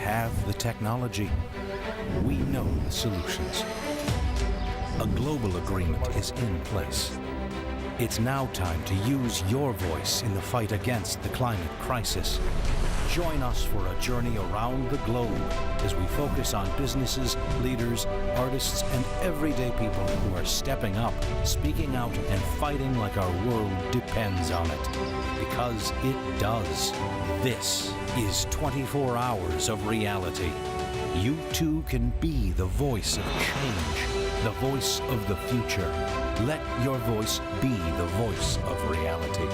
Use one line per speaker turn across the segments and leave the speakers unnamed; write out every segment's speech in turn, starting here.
have the technology. We know the solutions. A global agreement is in place. It's now time to use your voice in the fight against the climate crisis. Join us for a journey around the globe as we focus on businesses, leaders, artists, and everyday people who are stepping up, speaking out, and fighting like our world depends on it. Because it does. This is 24 Hours of Reality. You too can be the voice of change, the voice of the future. Let your voice be the voice of reality.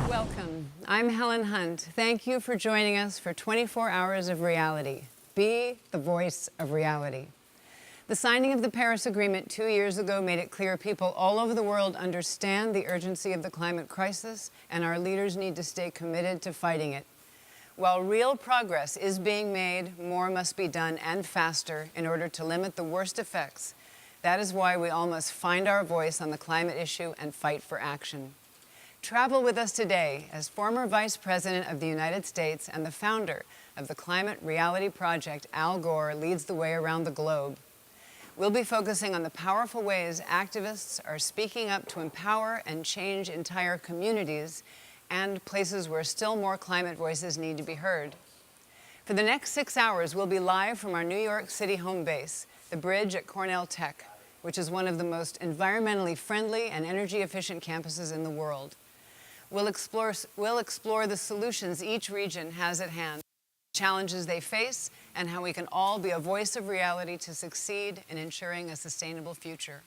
Welcome. I'm Helen Hunt. Thank you for joining us for 24 Hours of Reality. Be the voice of reality. The signing of the Paris Agreement 2 years ago made it clear people all over the world understand the urgency of the climate crisis, and our leaders need to stay committed to fighting it. While real progress is being made, more must be done and faster in order to limit the worst effects. That is why we all must find our voice on the climate issue and fight for action. Travel with us today as former Vice President of the United States and the founder of the Climate Reality Project, Al Gore, leads the way around the globe. We'll be focusing on the powerful ways activists are speaking up to empower and change entire communities and places where still more climate voices need to be heard. For the next 6 hours, we'll be live from our New York City home base, the Bridge at Cornell Tech, which is one of the most environmentally friendly and energy-efficient campuses in the world. We'll explore the solutions each region has at hand, challenges they face, and how we can all be a voice of reality to succeed in ensuring a sustainable future.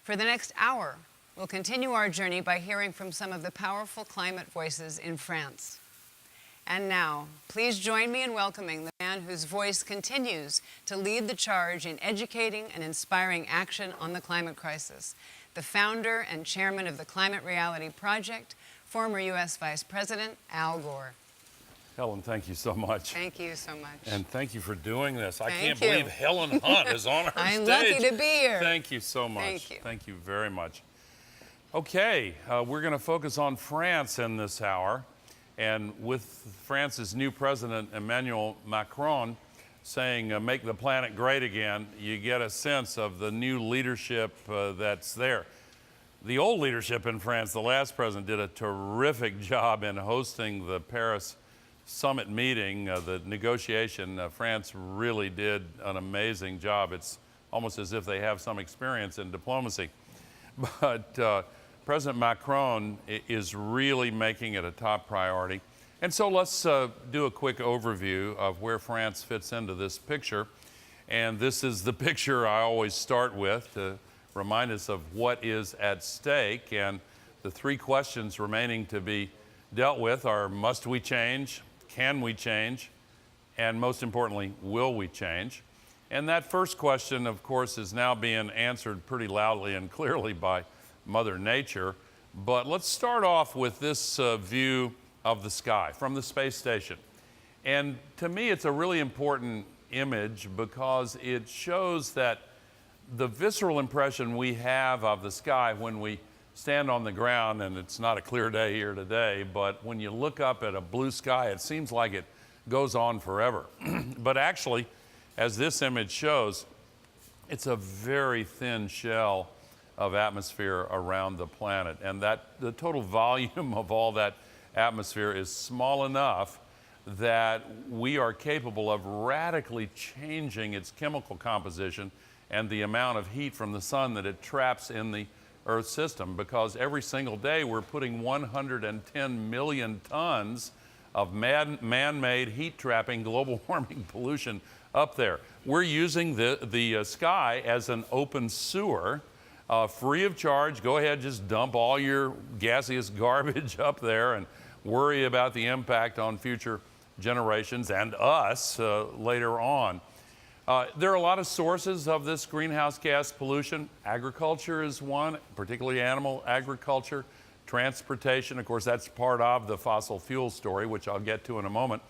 For the next hour, we'll continue our journey by hearing from some of the powerful climate voices in France. And now, please join me in welcoming the man whose voice continues to lead the charge in educating and inspiring action on the climate crisis, the founder and chairman of the Climate Reality Project, former U.S. Vice President Al Gore.
Helen, thank you so much.
Thank you so much.
And thank you for doing this. I
Thank
can't
you.
believe Helen Hunt is on our stage.
I'm lucky to be here.
Thank you so much.
Thank you.
Thank you very much. Okay, we're going to focus on France in this hour. And with France's new president, Emmanuel Macron, saying, make the planet great again, you get a sense of the new leadership that's there. The old leadership in France, the last president, did a terrific job in hosting the Paris summit meeting, the negotiation. France really did an amazing job. It's almost as if they have some experience in diplomacy. But President Macron is really making it a top priority. And so let's do a quick overview of where France fits into this picture. And this is the picture I always start with to remind us of what is at stake. And the three questions remaining to be dealt with are, must we change? Can we change? And most importantly, will we change? And that first question, of course, is now being answered pretty loudly and clearly by Mother Nature. But let's start off with this view of the sky from the space station. And to me, it's a really important image because it shows that the visceral impression we have of the sky when we stand on the ground, and it's not a clear day here today, but when you look up at a blue sky, it seems like it goes on forever. But actually, as this image shows, it's a very thin shell of atmosphere around the planet, and that the total volume of all that atmosphere is small enough that we are capable of radically changing its chemical composition and the amount of heat from the sun that it traps in the Earth system, because every single day we're putting 110 million tons of man-made heat-trapping global warming pollution up there. We're using the sky as an open sewer, free of charge. Go ahead, just dump all your gaseous garbage up there and worry about the impact on future generations and us later on. There are a lot of sources of this greenhouse gas pollution. Agriculture is one, particularly animal agriculture. Transportation, of course, that's part of the fossil fuel story, which I'll get to in a moment.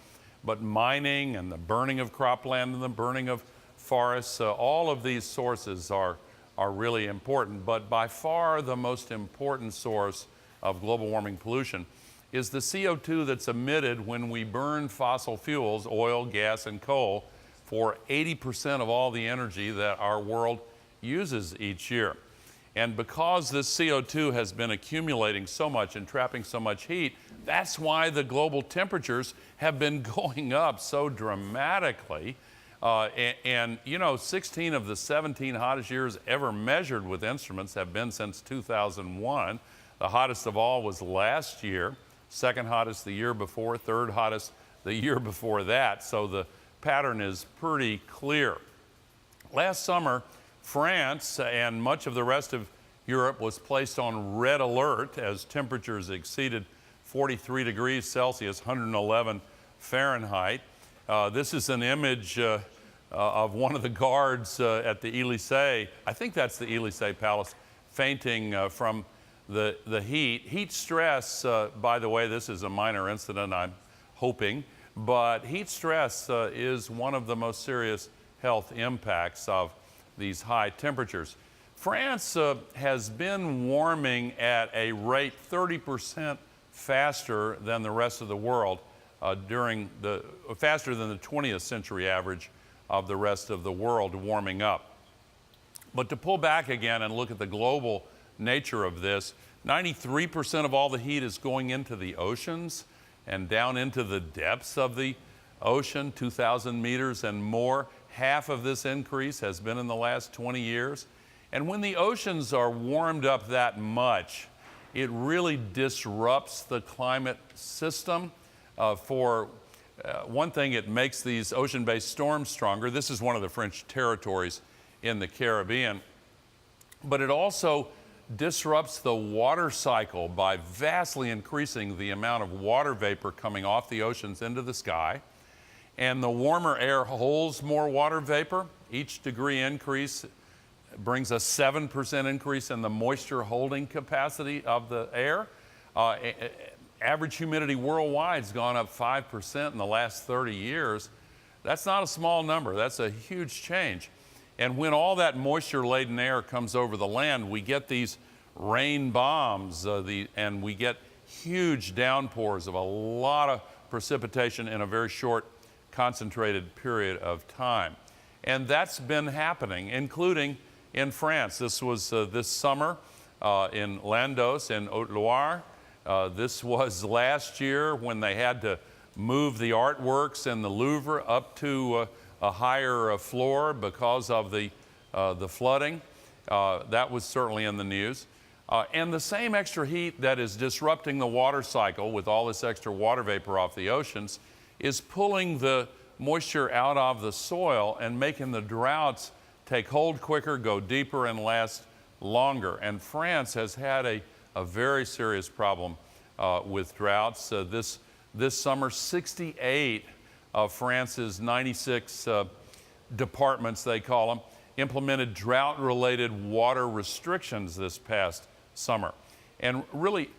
but mining and the burning of cropland and the burning of forests, all of these sources are really important. But by far the most important source of global warming pollution is the CO2 that's emitted when we burn fossil fuels, oil, gas, and coal, for 80% of all the energy that our world uses each year. And because this CO2 has been accumulating so much and trapping so much heat, that's why the global temperatures have been going up so dramatically. And you know, 16 of the 17 hottest years ever measured with instruments have been since 2001. The hottest of all was last year, second hottest the year before, third hottest the year before that. So the pattern is pretty clear. Last summer, France and much of the rest of Europe was placed on red alert as temperatures exceeded 43 degrees Celsius, 111 Fahrenheit. This is an image of one of the guards at the Élysée. I think that's the Élysée Palace, fainting from the heat. Heat stress, by the way, this is a minor incident, I'm hoping, but heat stress is one of the most serious health impacts of these high temperatures. France has been warming at a rate 30% faster than the rest of the world, faster than the 20th century average of the rest of the world warming up. But to pull back again and look at the global nature of this, 93% of all the heat is going into the oceans and down into the depths of the ocean, 2,000 meters and more. Half of this increase has been in the last 20 years. And when the oceans are warmed up that much, it really disrupts the climate system. For one thing, it makes these ocean-based storms stronger. This is one of the French territories in the Caribbean. But it also disrupts the water cycle by vastly increasing the amount of water vapor coming off the oceans into the sky. And the warmer air holds more water vapor. Each degree increase brings a 7% increase in the moisture holding capacity of the air. Average humidity worldwide has gone up 5% in the last 30 years. That's not a small number. That's a huge change. And when all that moisture-laden air comes over the land, we get these rain bombs, and we get huge downpours of a lot of precipitation in a very short, concentrated period of time. And that's been happening, including in France. This was this summer in Landos in Haute-Loire. This was last year when they had to move the artworks in the Louvre up to a higher floor because of the flooding. That was certainly in the news. And the same extra heat that is disrupting the water cycle with all this extra water vapor off the oceans is pulling the moisture out of the soil and making the droughts take hold quicker, go deeper, and last longer. And France has had a very serious problem with droughts. This summer, 68 of France's 96 departments, they call them, implemented drought-related water restrictions this past summer. And really,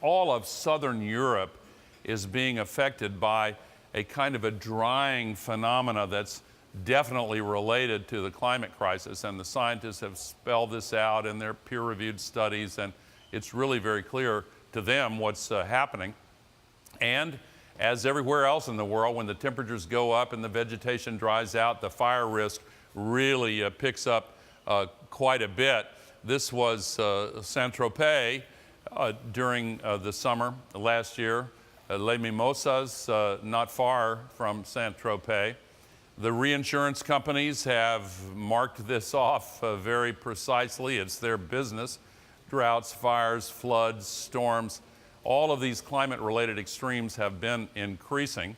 all of southern Europe is being affected by a kind of a drying phenomena that's definitely related to the climate crisis, and the scientists have spelled this out in their peer-reviewed studies, and it's really very clear to them what's happening. And as everywhere else in the world, when the temperatures go up and the vegetation dries out, the fire risk really picks up quite a bit. This was Saint-Tropez during the summer last year. Les Mimosas, not far from Saint-Tropez. The reinsurance companies have marked this off very precisely. It's their business. Droughts, fires, floods, storms, all of these climate-related extremes have been increasing.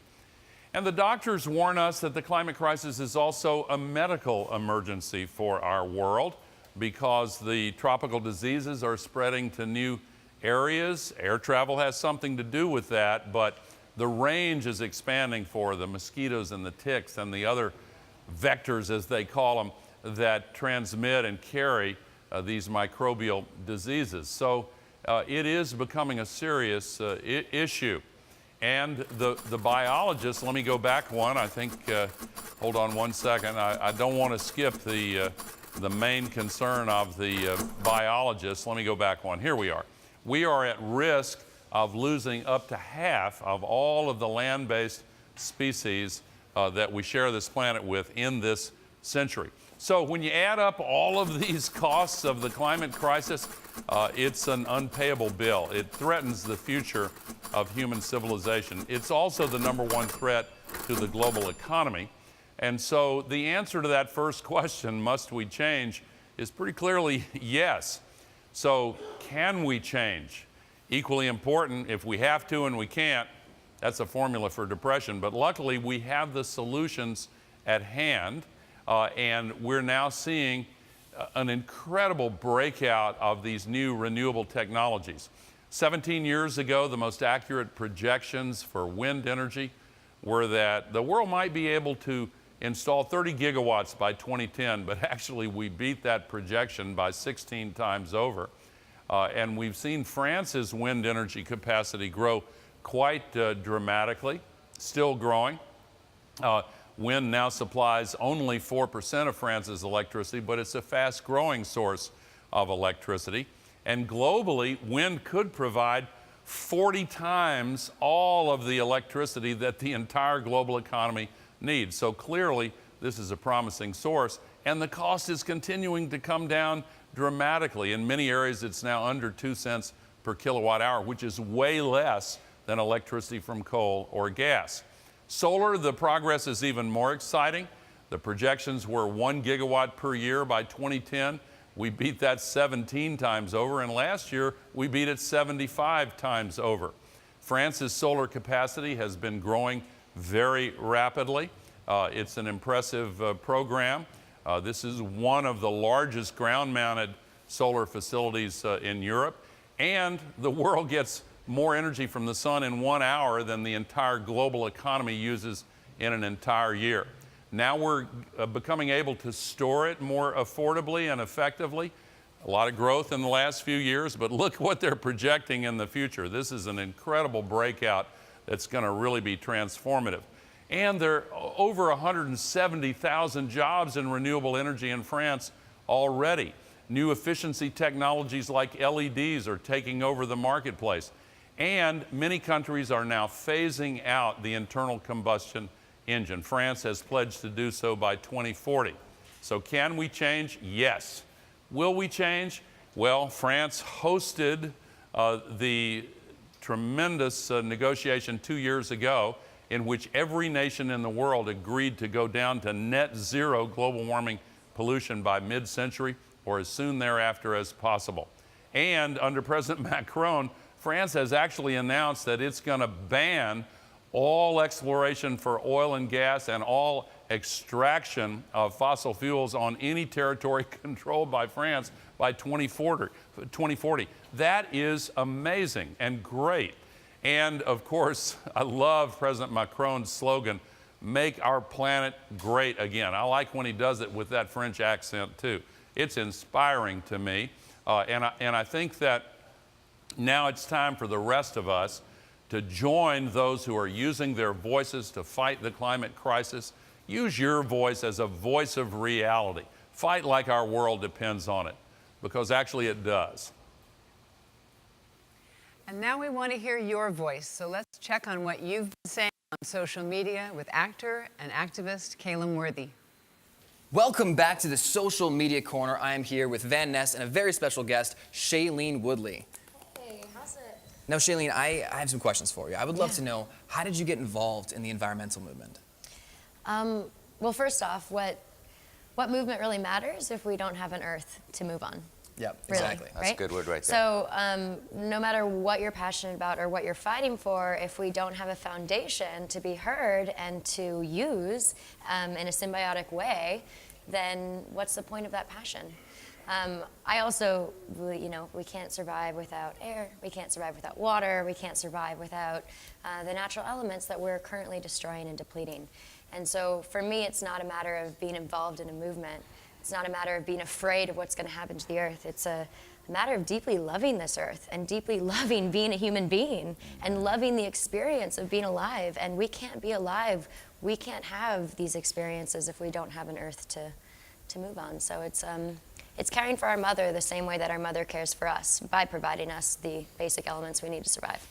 And the doctors warn us that the climate crisis is also a medical emergency for our world because the tropical diseases are spreading to new areas. Air travel has something to do with that, but the range is expanding for the mosquitoes and the ticks and the other vectors, as they call them, that transmit and carry these microbial diseases. So it is becoming a serious issue. And the biologists, let me go back one, I think, hold on one second. I don't want to skip the main concern of the biologists. Let me go back one. Here we are. We are at risk of losing up to half of all of the land-based species that we share this planet with in this century. So when you add up all of these costs of the climate crisis, it's an unpayable bill. It threatens the future of human civilization. It's also the #1 threat to the global economy. And so the answer to that first question, must we change, is pretty clearly yes. So can we change? Equally important, if we have to and we can't, that's a formula for depression. But luckily, we have the solutions at hand, and we're now seeing an incredible breakout of these new renewable technologies. 17 years ago, the most accurate projections for wind energy were that the world might be able to install 30 gigawatts by 2010, but actually we beat that projection by 16 times over. And we've seen France's wind energy capacity grow quite dramatically, still growing. Wind now supplies only 4% of France's electricity, but it's a fast-growing source of electricity. And globally, wind could provide 40 times all of the electricity that the entire global economy needs. So clearly, this is a promising source, and the cost is continuing to come down dramatically. In many areas, it's now under 2 cents per kilowatt hour, which is way less than electricity from coal or gas. Solar, the progress is even more exciting. The projections were 1 gigawatt per year by 2010. We beat that 17 times over, and last year we beat it 75 times over. France's solar capacity has been growing very rapidly. It's an impressive program. This is one of the largest ground-mounted solar facilities in Europe, and the world gets more energy from the sun in 1 hour than the entire global economy uses in an entire year. Now we're becoming able to store it more affordably and effectively. A lot of growth in the last few years, but look what they're projecting in the future. This is an incredible breakout that's going to really be transformative. And there are over 170,000 jobs in renewable energy in France already. New efficiency technologies like LEDs are taking over the marketplace. And many countries are now phasing out the internal combustion engine. France has pledged to do so by 2040. So can we change? Yes. Will we change? Well, France hosted the tremendous negotiation 2 years ago in which every nation in the world agreed to go down to net zero global warming pollution by mid-century or as soon thereafter as possible. And under President Macron, France has actually announced that it's going to ban all exploration for oil and gas and all extraction of fossil fuels on any territory controlled by France by 2040. That is amazing and great. And of course, I love President Macron's slogan, "Make our planet great again." I like when he does it with that French accent too. It's inspiring to me. And I think that now it's time for the rest of us to join those who are using their voices to fight the climate crisis. Use your voice as a voice of reality. Fight like our world depends on it, because actually it does.
And now we want to hear your voice, so let's check on what you've been saying on social media with actor and activist Shailene Woodley.
Welcome back to the Social Media Corner. I am here with Van Ness and a very special guest, Shailene Woodley.
Hey, how's it?
Now, Shailene, I have some questions for you. I would love to know, how did you get involved in the environmental movement?
Well, first off, what movement really matters if we don't have an earth to move on?
Yep,
Really,
exactly.
right?
That's a good word right there.
So no matter what you're passionate about or what you're fighting for, if we don't have a foundation to be heard and to use in a symbiotic way, then what's the point of that passion? I also, we can't survive without air, we can't survive without water, we can't survive without the natural elements that we're currently destroying and depleting. And so for me, it's not a matter of being involved in a movement. It's not a matter of being afraid of what's going to happen to the earth. It's a a matter of deeply loving this earth and deeply loving being a human being and loving the experience of being alive. And we can't be alive, we can't have these experiences if we don't have an earth to move on. So it's caring for our mother the same way that our mother cares for us, by providing us the basic elements we need to survive.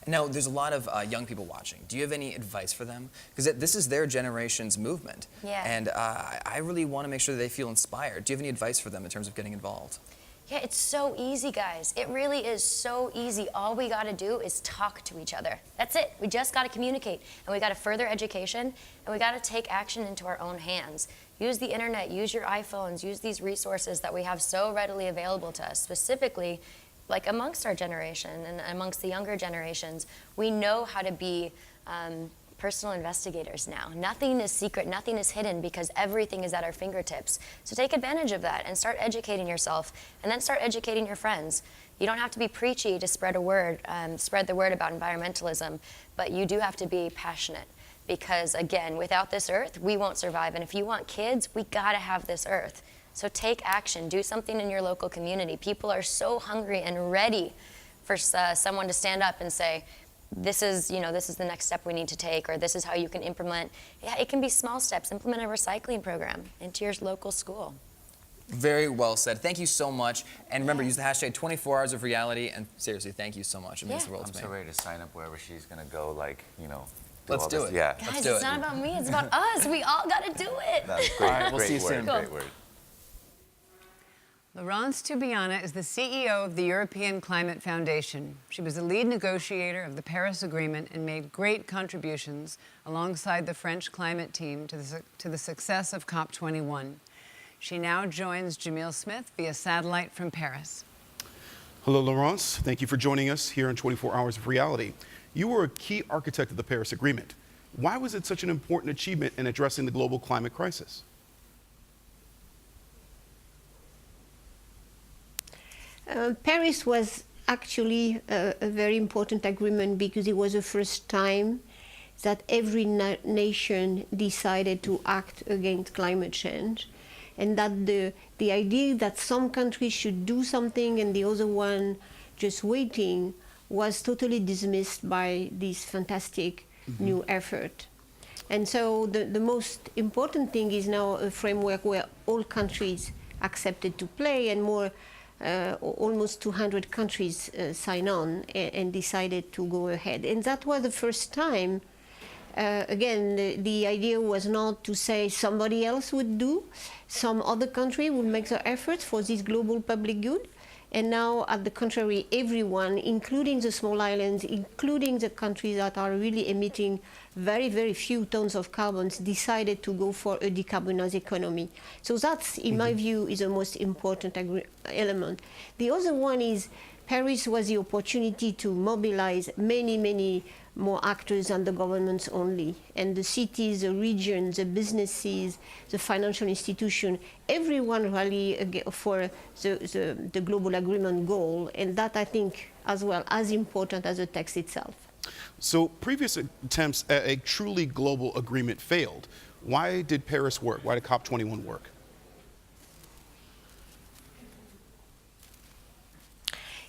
Now, there's a lot of young people watching. Do you have any advice for them? Because this is their generation's movement.
Yeah.
And I really want to make sure that they feel inspired. Do you have any advice for them in terms of getting involved?
Yeah, it's so easy, guys. It really is so easy. All we got to do is talk to each other. That's it. We just got to communicate. And we got to further education. And we got to take action into our own hands. Use the internet. Use your iPhones. Use these resources that we have so readily available to us, specifically like amongst our generation and amongst the younger generations. We know how to be personal investigators now. Nothing is secret, nothing is hidden, because everything is at our fingertips. So take advantage of that and start educating yourself, and then start educating your friends. You don't have to be preachy to spread the word about environmentalism, but you do have to be passionate, because again, without this earth, we won't survive. And if you want kids, we gotta have this earth. So take action, do something in your local community. People are so hungry and ready for someone to stand up and say, this is the next step we need to take, or this is how you can implement. Yeah, it can be small steps. Implement a recycling program into your local school.
Very well said. Thank you so much. And remember, use the hashtag 24 hours of reality. And seriously, thank you so much. It means the world to me.
I'm so ready to sign up wherever she's going to go, like,
Let's do it.
Yeah.
Guys, it's not about me, it's about us. We all got to do it.
That's great.
All right, we'll
great
see you
word,
soon.
Great word.
Laurence Tubiana is the CEO of the European Climate Foundation. She was the lead negotiator of the Paris Agreement and made great contributions alongside the French climate team to the success of COP21. She now joins Jamil Smith via satellite from Paris.
Hello, Laurence. Thank you for joining us here in 24 Hours of Reality. You were a key architect of the Paris Agreement. Why was it such an important achievement in addressing the global climate crisis?
Paris was actually a very important agreement, because it was the first time that every nation decided to act against climate change, and that the idea that some countries should do something and the other one just waiting was totally dismissed by this fantastic new effort. And so the most important thing is now a framework where all countries accepted to play, and more almost 200 countries signed on and decided to go ahead. And that was the first time. Again, the idea was not to say somebody else would do, some other country would make the efforts for this global public good. And now, at the contrary, everyone, including the small islands, including the countries that are really emitting very, very few tons of carbon, decided to go for a decarbonized economy. So that's, in my view, is the most important element. The other one is Paris was the opportunity to mobilize many, many more actors than the governments only. And the cities, the regions, the businesses, the financial institution, everyone rally for the global agreement goal. And that, I think, as well, as important as the text itself.
So previous attempts at a truly global agreement failed. Why did Paris work? Why did COP21 work?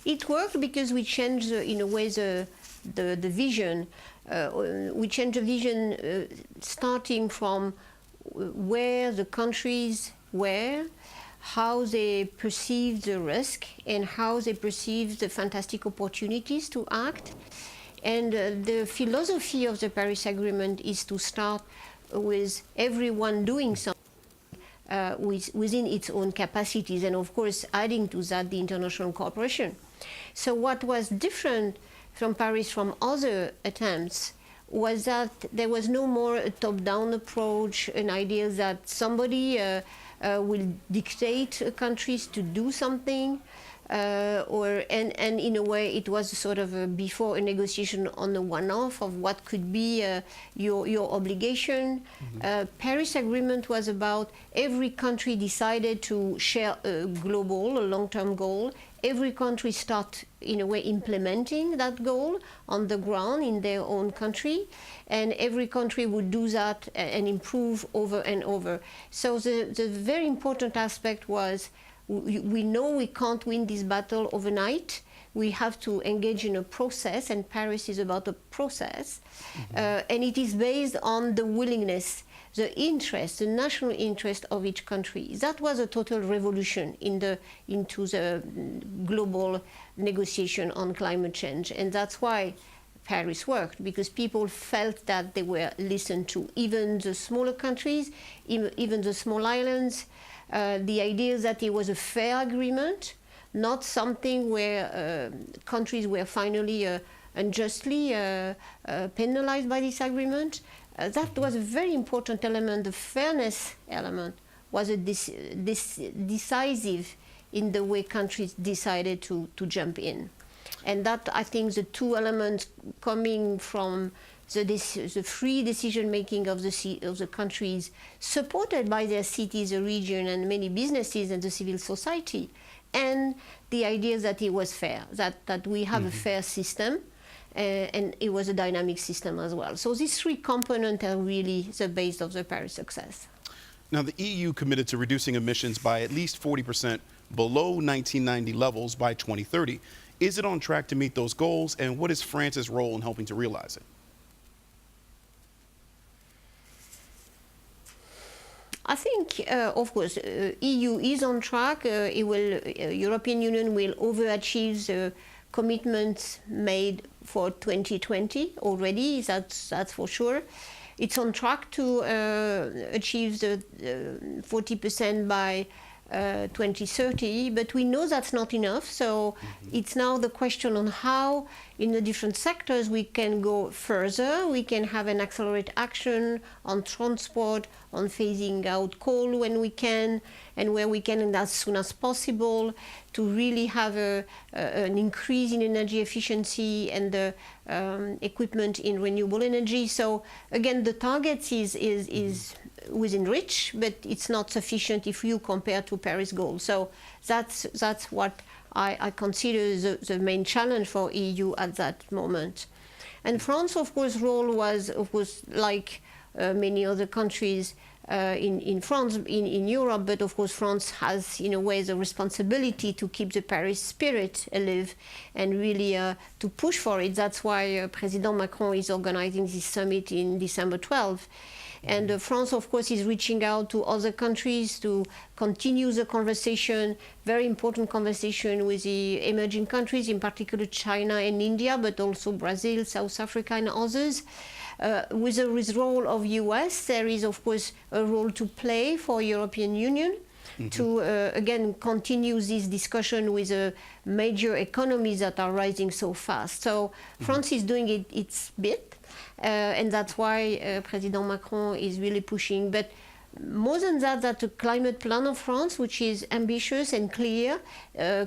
It worked because we changed, in a way, the vision. We changed the vision starting from where the countries were, how they perceived the risk, and how they perceived the fantastic opportunities to act. And the philosophy of the Paris Agreement is to start with everyone doing something within its own capacities, and of course adding to that the international cooperation. So what was different from Paris from other attempts was that there was no more a top-down approach, an idea that somebody will dictate countries to do something, and in a way it was sort of before a negotiation on the one-off of what could be your obligation. Paris Agreement was about every country decided to share a global, a long-term goal. Every country start, in a way, implementing that goal on the ground in their own country, and every country would do that and improve over and over. So the very important aspect was we know we can't win this battle overnight. We have to engage in a process, and Paris is about a process. And it is based on the willingness, the interest, the national interest of each country. That was a total revolution into the global negotiation on climate change. And that's why Paris worked, because people felt that they were listened to. Even the smaller countries, even the small islands, the idea that it was a fair agreement, not something where countries were finally unjustly penalized by this agreement. That was a very important element. The fairness element was decisive in the way countries decided to jump in. And that, I think, the two elements coming from the free decision-making of the countries, supported by their cities, the region, and many businesses and the civil society, and the idea that it was fair, that we have a fair system, and it was a dynamic system as well. So these three components are really the base of the Paris success.
Now, the EU committed to reducing emissions by at least 40% below 1990 levels by 2030. Is it on track to meet those goals, and what is France's role in helping to realize it?
I think, of course, EU is on track. European Union will overachieve the commitments made for 2020 already. That's for sure. It's on track to achieve the 40% by 2030, but we know that's not enough. So it's now the question on how, in the different sectors, we can go further. We can have an accelerated action on transport, on phasing out coal when we can, and where we can, and as soon as possible, to really have an increase in energy efficiency and the equipment in renewable energy. So again, the target is within reach, but it's not sufficient if you compare to Paris goals. So that's what I consider the main challenge for EU at that moment. And France, of course, role was, of course, like many other countries in France, in Europe, but of course France has, in a way, the responsibility to keep the Paris spirit alive and really to push for it. That's why President Macron is organizing this summit in December 12th. And France, of course, is reaching out to other countries to continue the conversation, very important conversation with the emerging countries, in particular China and India, but also Brazil, South Africa, and others. With the withdrawal of US, there is, of course, a role to play for European Union to, again, continue this discussion with major economies that are rising so fast. So France is doing its bit. And that's why President Macron is really pushing. But more than that, that's a climate plan of France, which is ambitious and clear.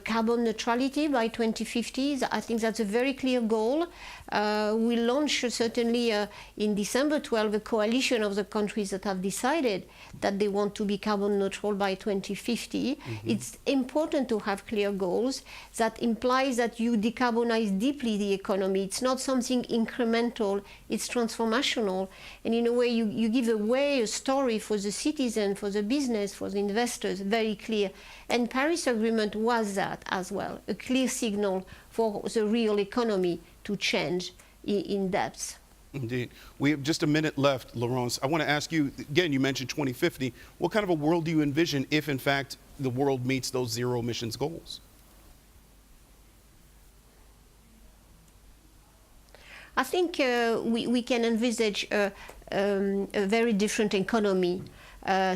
Carbon neutrality by 2050, I think that's a very clear goal. We launched certainly in December 12 a coalition of the countries that have decided that they want to be carbon neutral by 2050. It's important to have clear goals. That implies that you decarbonize deeply the economy. It's not something incremental, it's transformational. And in a way, you give away a story for the citizen, for the business, for the investors, very clear. And Paris Agreement was that as well, a clear signal for the real economy to change in depth.
Indeed. We have just a minute left, Laurence. I want to ask you, again, you mentioned 2050. What kind of a world do you envision if, in fact, the world meets those zero emissions goals?
I think we can envisage a very different economy,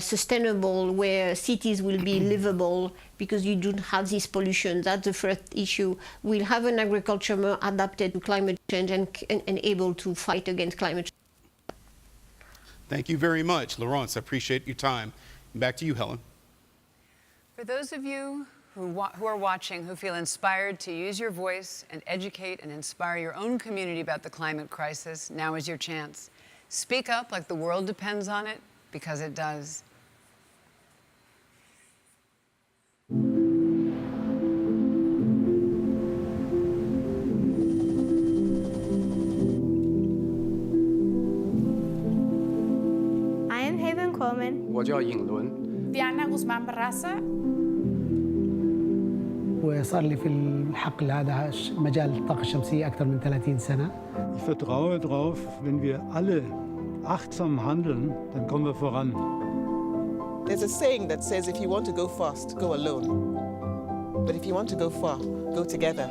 sustainable, where cities will be livable because you don't have this pollution. That's the first issue. We'll have an agriculture more adapted to climate change and able to fight against climate change.
Thank you very much, Laurence. I appreciate your time. Back to you, Helen.
For those of you who are watching, who feel inspired to use your voice and educate and inspire your own community about the climate crisis, now is your chance. Speak up like the world depends on it, because it does.
I am Haven Coleman.
我叫尹伦。
Diana Guzman Barraza. وصار لي في الحقل هذا مجال الطاقة الشمسية أكثر من 30 سنة.
Ich vertraue darauf, wenn wir alle achtsam handeln, dann kommen wir voran.
There's a saying that says if you want to go fast, go alone. But if you want to go far, go together.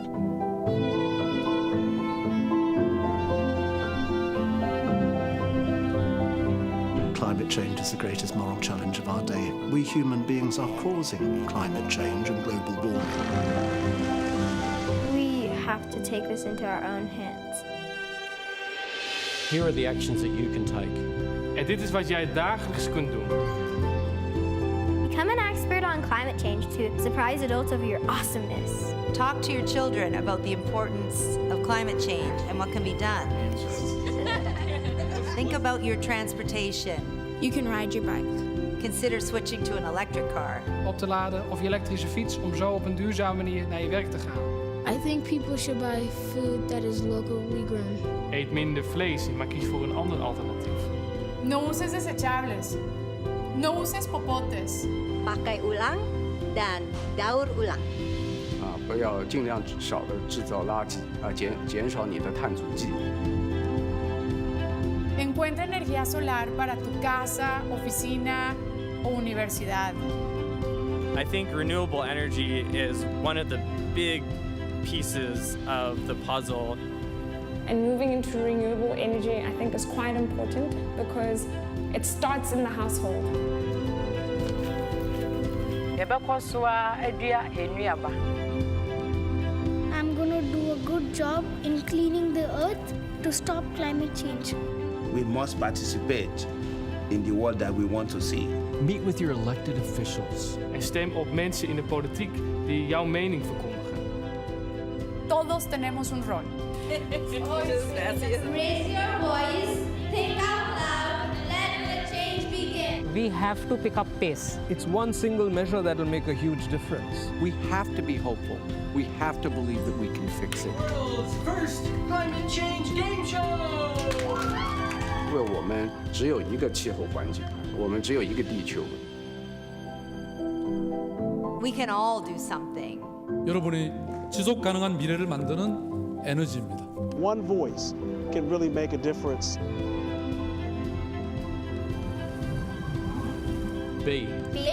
Climate change is the greatest moral challenge of our day. We human beings are causing climate change and global warming.
We have to take this into our own hands.
Here are the actions that you can take.
En dit is wat jij dagelijks kunt doen.
Become an expert on climate change to surprise adults of your awesomeness.
Talk to your children about the importance of climate change and what can be done. Think about your transportation.
You can ride your bike.
Consider switching to an electric car.
Op te laden of je elektrische fiets om zo op een duurzame manier naar je werk te gaan.
I think people should buy food that is locally grown.
Eet minder vlees, maar kies voor een ander alternatief.
No uses desechables. No uses popotes.
Pakai ulang dan daur ulang.
不要尽量少的制造垃圾，减少你的碳足迹。
Encuentra energía solar para tu casa, oficina o universidad.
I think renewable energy is one of the big pieces of the puzzle.
And moving into renewable energy, I think, is quite important because it starts in the household.
I'm going to do a good job in cleaning the earth to stop climate change.
We must participate in the world that we want to see.
Meet with your elected officials.
En stem op mensen in de politiek die jouw mening verkondigen.
Todos tenemos un rol.
Raise your voice, think out loud, let the change begin.
We have to pick up pace.
It's one single measure that will make a huge difference.
We have to be hopeful. We have to believe that we can fix it.
World's first climate change game show.
因为我们只有一个气候环境，我们只有一个地球。
We can all do something.
여러분이 지속 가능한 미래를 만드는 에너지입니다.
One voice can really make a difference.
Be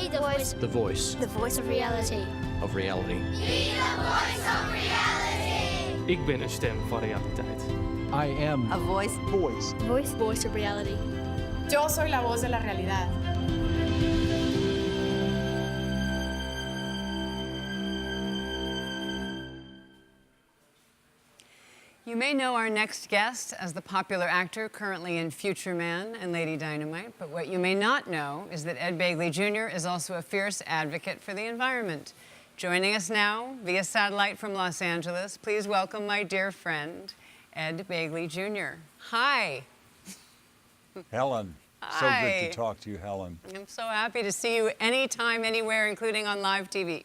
the voice.
The voice.
The voice of reality.
Of reality.
Be the voice of reality.
Ik ben een stem van realiteit.
I am
a voice.
Voice.
Voice. Voice of reality.
Yo soy la voz de la realidad.
You may know our next guest as the popular actor currently in Future Man and Lady Dynamite, but what you may not know is that Ed Begley Jr. is also a fierce advocate for the environment. Joining us now via satellite from Los Angeles, please welcome my dear friend, Ed Begley Jr. Hi.
Helen.
Hi.
So good to talk to you, Helen.
I'm so happy to see you anytime, anywhere, including on live TV.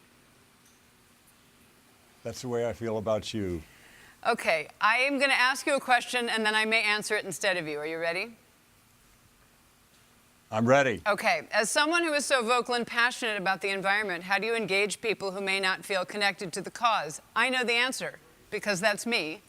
That's the way I feel about you.
Okay, I am going to ask you a question, and then I may answer it instead of you. Are you ready?
I'm ready.
Okay, as someone who is so vocal and passionate about the environment, how do you engage people who may not feel connected to the cause? I know the answer, because that's me.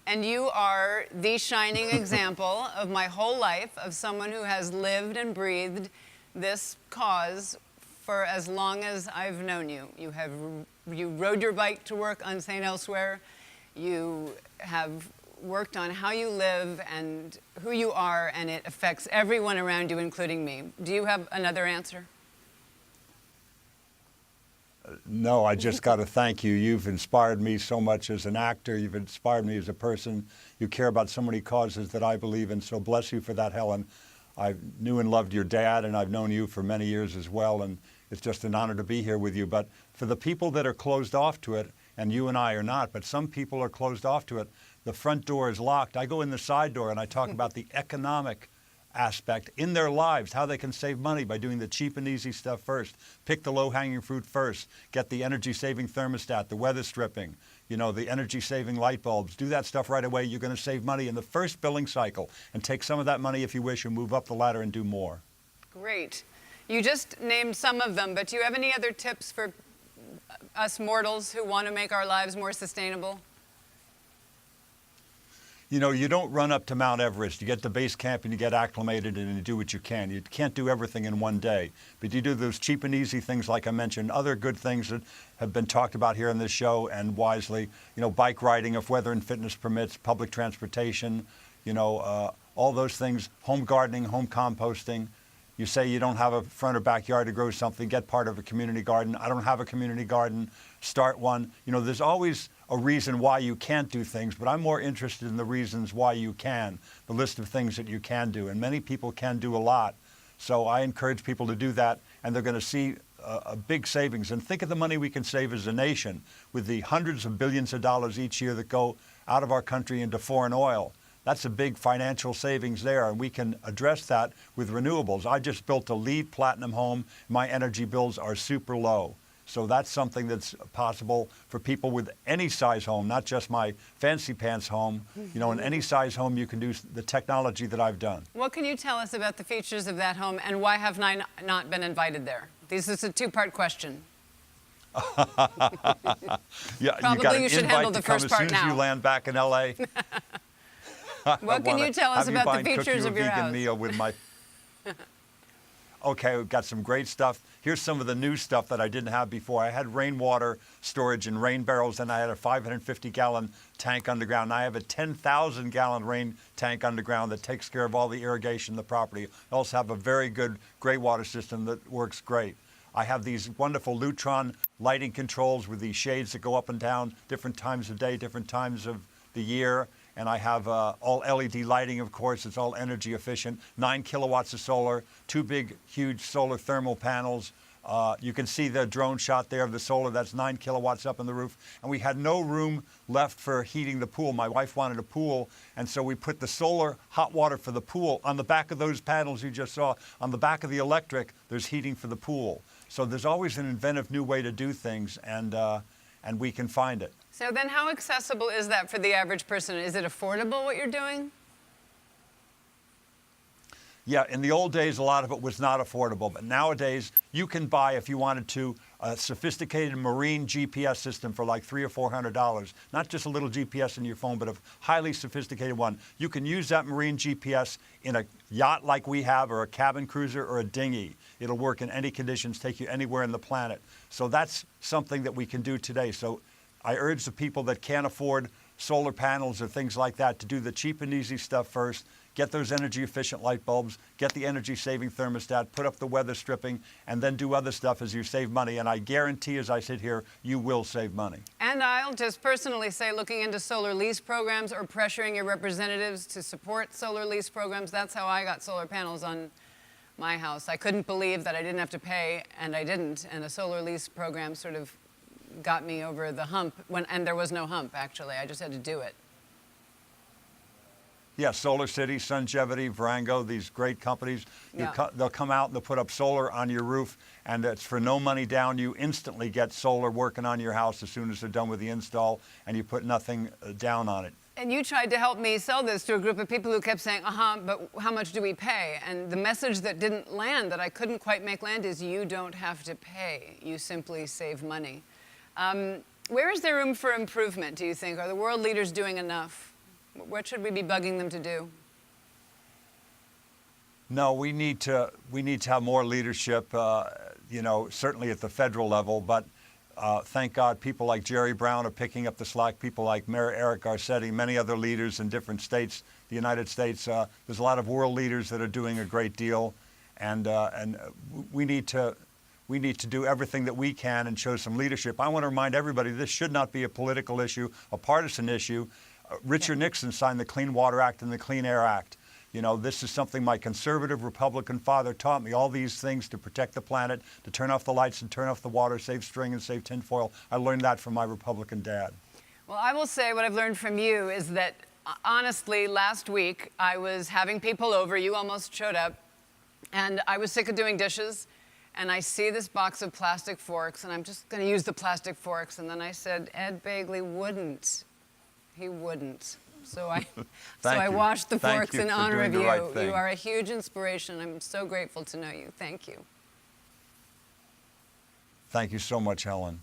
And you are the shining example of my whole life, of someone who has lived and breathed this cause for as long as I've known you. You rode your bike to work on St. Elsewhere. You have worked on how you live and who you are, and it affects everyone around you, including me. Do you have another answer?
No, I just got to thank you. You've inspired me so much as an actor. You've inspired me as a person. You care about so many causes that I believe in, so bless you for that, Helen. I knew and loved your dad, and I've known you for many years as well, and it's just an honor to be here with you. But for the people that are closed off to it, and you and I are not, but some people are closed off to it, the front door is locked. I go in the side door and I talk about the economic aspect in their lives, how they can save money by doing the cheap and easy stuff first. Pick the low-hanging fruit first. Get the energy-saving thermostat, the weather stripping, you know, the energy-saving light bulbs. Do that stuff right away. You're going to save money in the first billing cycle, and take some of that money, if you wish, and move up the ladder and do more.
Great. You just named some of them, but do you have any other tips for us mortals who want to make our lives more sustainable?
You know, you don't run up to Mount Everest. You get to base camp and you get acclimated and you do what you can. You can't do everything in one day, but you do those cheap and easy things like I mentioned, other good things that have been talked about here in this show and wisely, you know, bike riding if weather and fitness permits, public transportation, you know, all those things, home gardening, home composting. You say you don't have a front or backyard to grow something, get part of a community garden. I don't have a community garden, start one. You know, there's always a reason why you can't do things, but I'm more interested in the reasons why you can, the list of things that you can do. And many people can do a lot. So I encourage people to do that, and they're going to see a big savings. And think of the money we can save as a nation with the hundreds of billions of dollars each year that go out of our country into foreign oil. That's a big financial savings there, and we can address that with renewables. I just built a LEED Platinum home. My energy bills are super low. So that's something that's possible for people with any size home, not just my fancy pants home. You know, in any size home, you can do the technology that I've done.
What can you tell us about the features of that home, and why have I not been invited there? This is a two-part question.
Yeah,
Probably
you got an
you should
invite
handle
to
the
come
first
as
part
soon as
now.
you land back in L.A.
What can you tell us about the features of your
vegan
house?
meal with my... Okay, we've got some great stuff. Here's some of the new stuff that I didn't have before. I had rainwater storage in rain barrels, and I had a 550-gallon tank underground. And I have a 10,000-gallon rain tank underground that takes care of all the irrigation in the property. I also have a very good gray water system that works great. I have these wonderful Lutron lighting controls with these shades that go up and down different times of day, different times of the year. And I have all LED lighting, of course. It's all energy efficient. 9 kilowatts of solar, 2 big, huge solar thermal panels. You can see the drone shot there of the solar. That's 9 kilowatts up on the roof. And we had no room left for heating the pool. My wife wanted a pool, and so we put the solar hot water for the pool on the back of those panels you just saw. On the back of the electric, there's heating for the pool. So there's always an inventive new way to do things, and we can find it.
So then how accessible is that for the average person? Is it affordable, what you're doing?
Yeah, in the old days, a lot of it was not affordable, but nowadays you can buy, if you wanted to, a sophisticated marine GPS system for like $300 or $400. Not just a little GPS in your phone, but a highly sophisticated one. You can use that marine GPS in a yacht like we have, or a cabin cruiser, or a dinghy. It'll work in any conditions, take you anywhere on the planet. So that's something that we can do today. So I urge the people that can't afford solar panels or things like that to do the cheap and easy stuff first. Get those energy-efficient light bulbs, get the energy-saving thermostat, put up the weather stripping, and then do other stuff as you save money. And I guarantee, as I sit here, you will save money.
And I'll just personally say, looking into solar lease programs or pressuring your representatives to support solar lease programs, that's how I got solar panels on my house. I couldn't believe that I didn't have to pay, and I didn't. And a solar lease program sort of got me over the hump, and there was no hump, actually. I just had to do it.
Yeah, Solar City, Sungevity, Varango, these great companies, they'll come out and they'll put up solar on your roof, and it's for no money down. You instantly get solar working on your house as soon as they're done with the install, and you put nothing down on it.
And you tried to help me sell this to a group of people who kept saying, but how much do we pay? And the message that didn't land, that I couldn't quite make land, is you don't have to pay. You simply save money. Where is there room for improvement, do you think? Are the world leaders doing enough? What should we be bugging them to do?
No, we need to have more leadership, you know, certainly at the federal level, but thank God people like Jerry Brown are picking up the slack, people like Mayor Eric Garcetti, many other leaders in different states, the United States. There's a lot of world leaders that are doing a great deal, and we need to do everything that we can and show some leadership. I want to remind everybody this should not be a political issue, a partisan issue. Richard Nixon signed the Clean Water Act and the Clean Air Act. You know, this is something my conservative Republican father taught me, all these things to protect the planet, to turn off the lights and turn off the water, save string and save tinfoil. I learned that from my Republican dad.
Well, I will say what I've learned from you is that, honestly, last week I was having people over, you almost showed up, and I was sick of doing dishes, and I see this box of plastic forks, and I'm just going to use the plastic forks, and then I said, Ed Begley wouldn't. He wouldn't. So I washed the forks in honor of you. You are a huge inspiration. I'm so grateful to know you. Thank you.
Thank you so much, Helen.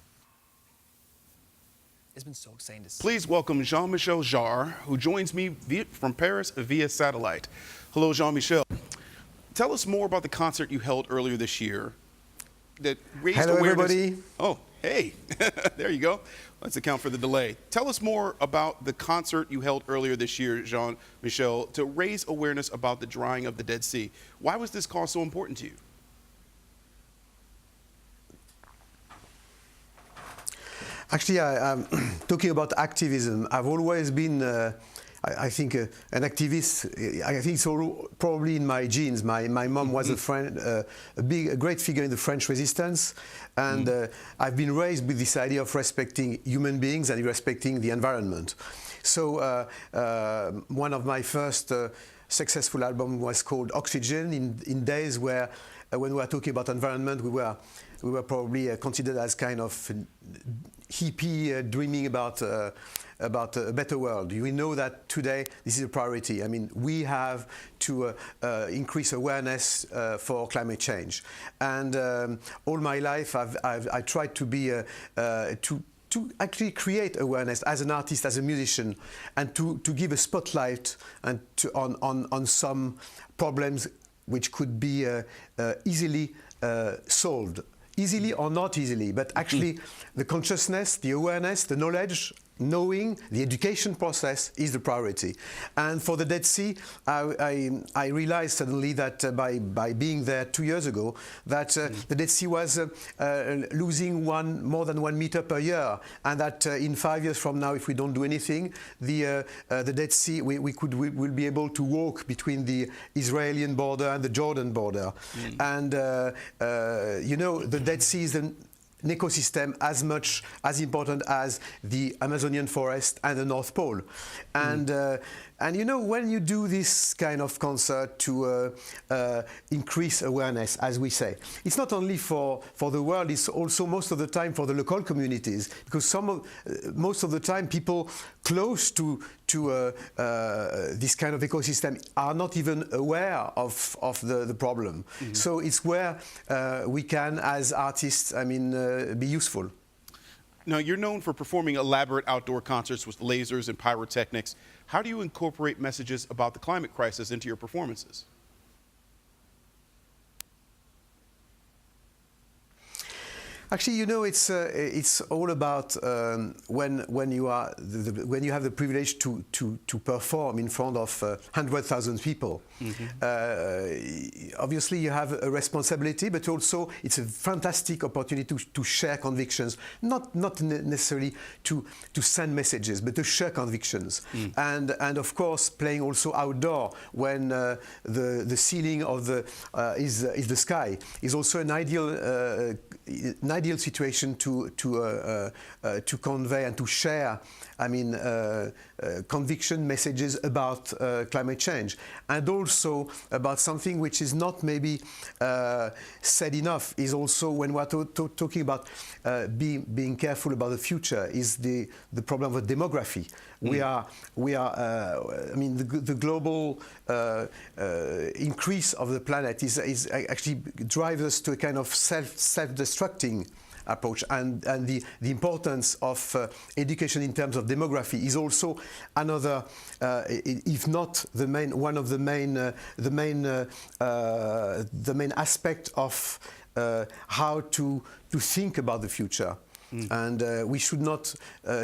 It's been so exciting to see.
Please welcome Jean-Michel Jarre, who joins me from Paris via satellite. Hello, Jean-Michel. Tell us more about the concert you held earlier this year that raised
Hello,
awareness.
everybody.
Oh, hey, there you go. Let's account for the delay. Tell us more about the concert you held earlier this year, Jean-Michel, to raise awareness about the drying of the Dead Sea. Why was this cause so important to you?
Actually, I'm talking about activism. I've always been, I think, an activist. I think it's all probably in my genes. My mom was a great figure in the French Resistance, and I've been raised with this idea of respecting human beings and respecting the environment. So one of my first successful albums was called Oxygen. In days where, when we were talking about environment, we were probably considered as kind of hippie dreaming about a better world. We know that today this is a priority. I mean, we have to increase awareness for climate change. And all my life, I tried to be to actually create awareness as an artist, as a musician, and to give a spotlight and on some problems which could be easily solved. Easily or not easily, but actually the consciousness, the awareness, the knowledge, knowing, the education process is the priority. And for the Dead Sea, I realized suddenly that by being there 2 years ago, that the Dead Sea was losing more than 1 meter per year, and that in 5 years from now, if we don't do anything, the Dead Sea, we'll be able to walk between the Israeli border and the Jordan border. And you know, the Dead Sea is an ecosystem as important as the Amazonian forest and the North Pole. And you know, when you do this kind of concert to increase awareness, as we say, it's not only for the world, it's also most of the time for the local communities, because most of the time people close to this kind of ecosystem are not even aware of the problem. So it's where we can, as artists, I mean, be useful.
Now, you're known for performing elaborate outdoor concerts with lasers and pyrotechnics. How do you incorporate messages about the climate crisis into your performances?
Actually, you know, it's all about when you have the privilege to perform in front of 100,000 people. Obviously, you have a responsibility, but also it's a fantastic opportunity to share convictions, not necessarily to send messages, but to share convictions. And of course, playing also outdoor when the ceiling of is the sky is also an ideal situation to convey and to share, I mean, conviction messages about climate change, and also about something which is not maybe said enough, is also when we're talking about being careful about the future, is the problem of demography. We are I mean, the global increase of the planet is actually drives us to a kind of self-destructing approach, and the importance of education in terms of demography is also another, if not the main, one of the main aspect of how to think about the future. And we should not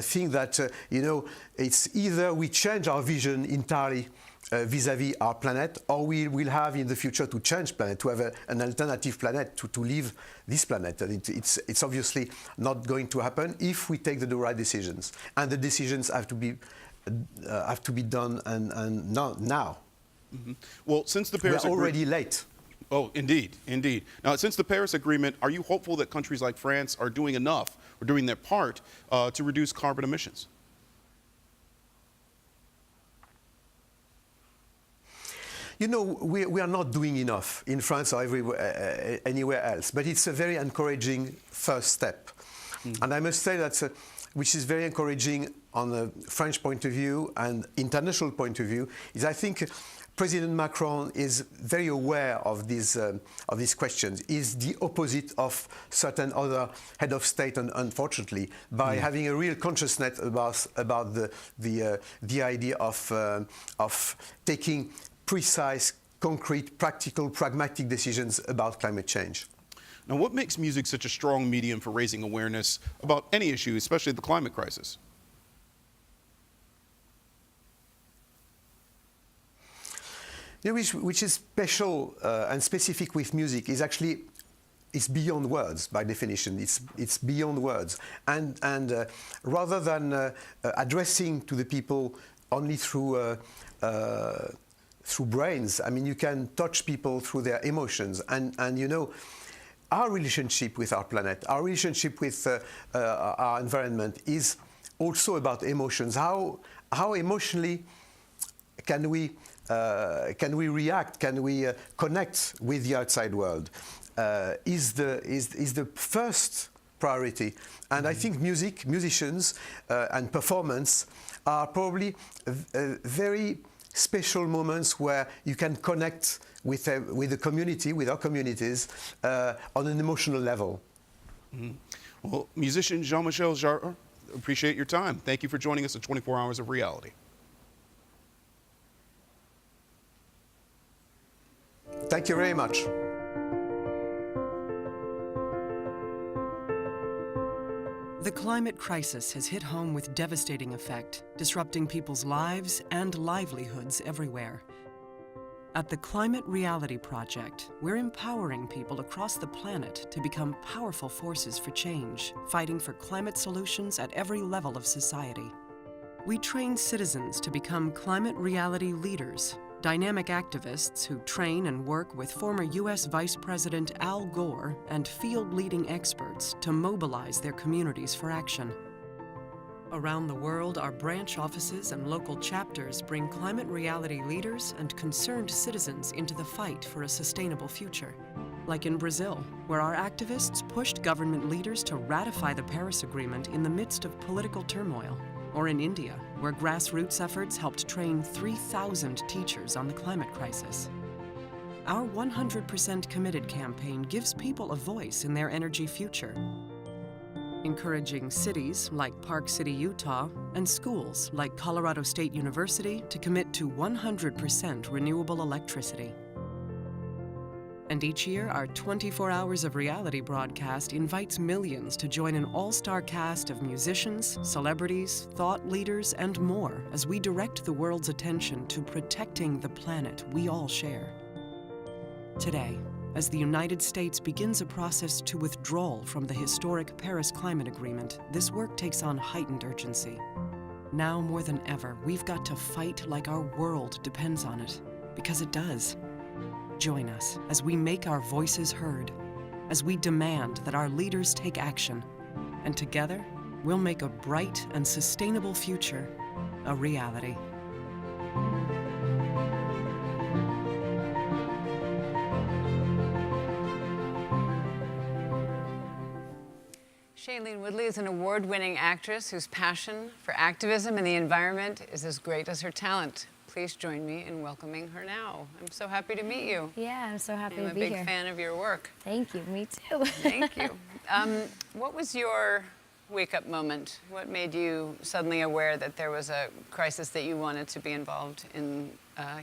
think that you know, it's either we change our vision entirely vis-à-vis our planet, or we will have in the future to change planet, to have an alternative planet to leave this planet. And it's obviously not going to happen if we take the right decisions, and the decisions have to be done and now.
Well, since the Paris
Agreement, we're already late.
Oh, indeed, indeed. Now, since the Paris Agreement, are you hopeful that countries like France are doing enough, or doing their part, to reduce carbon emissions?
You know, we are not doing enough in France or anywhere else, but it's a very encouraging first step. And I must say that which is very encouraging on the French point of view and international point of view is I think President Macron is very aware of these questions. He's the opposite of certain other head of state, unfortunately, by having a real consciousness about the idea of taking precise, concrete, practical, pragmatic decisions about climate change.
Now, what makes music such a strong medium for raising awareness about any issue, especially the climate crisis?
You know, which is special and specific with music is actually it's beyond words by definition. It's beyond words, and rather than addressing to the people only through brains, I mean, you can touch people through their emotions, and you know, our relationship with our planet, our relationship with our environment is also about emotions. How emotionally can we react? Can we connect with the outside world? Is the first priority. And I think musicians and performance are probably very special moments where you can connect with the community, with our communities, on an emotional level.
Well, musician Jean-Michel Jarre, appreciate your time. Thank you for joining us at 24 Hours of Reality.
Thank you very much.
The climate crisis has hit home with devastating effect, disrupting people's lives and livelihoods everywhere. At the Climate Reality Project, we're empowering people across the planet to become powerful forces for change, fighting for climate solutions at every level of society. We train citizens to become climate reality leaders, dynamic activists who train and work with former U.S. Vice President Al Gore and field-leading experts to mobilize their communities for action. Around the world, our branch offices and local chapters bring climate reality leaders and concerned citizens into the fight for a sustainable future. Like in Brazil, where our activists pushed government leaders to ratify the Paris Agreement in the midst of political turmoil. Or in India, where grassroots efforts helped train 3,000 teachers on the climate crisis. Our 100% Committed campaign gives people a voice in their energy future, encouraging cities like Park City, Utah, and schools like Colorado State University to commit to 100% renewable electricity. And each year, our 24 Hours of Reality broadcast invites millions to join an all-star cast of musicians, celebrities, thought leaders, and more as we direct the world's attention to protecting the planet we all share. Today, as the United States begins a process to withdrawal from the historic Paris Climate Agreement, this work takes on heightened urgency. Now more than ever, we've got to fight like our world depends on it, because it does. Join us as we make our voices heard, as we demand that our leaders take action, and together, we'll make a bright and sustainable future a reality.
Shailene Woodley is an award-winning actress whose passion for activism and the environment is as great as her talent. Please join me in welcoming her now. I'm so happy to meet you.
Yeah, I'm so happy to be here.
I'm a big fan of your work.
Thank you, me too.
Thank you. What was your wake-up moment? What made you suddenly aware that there was a crisis that you wanted to be involved in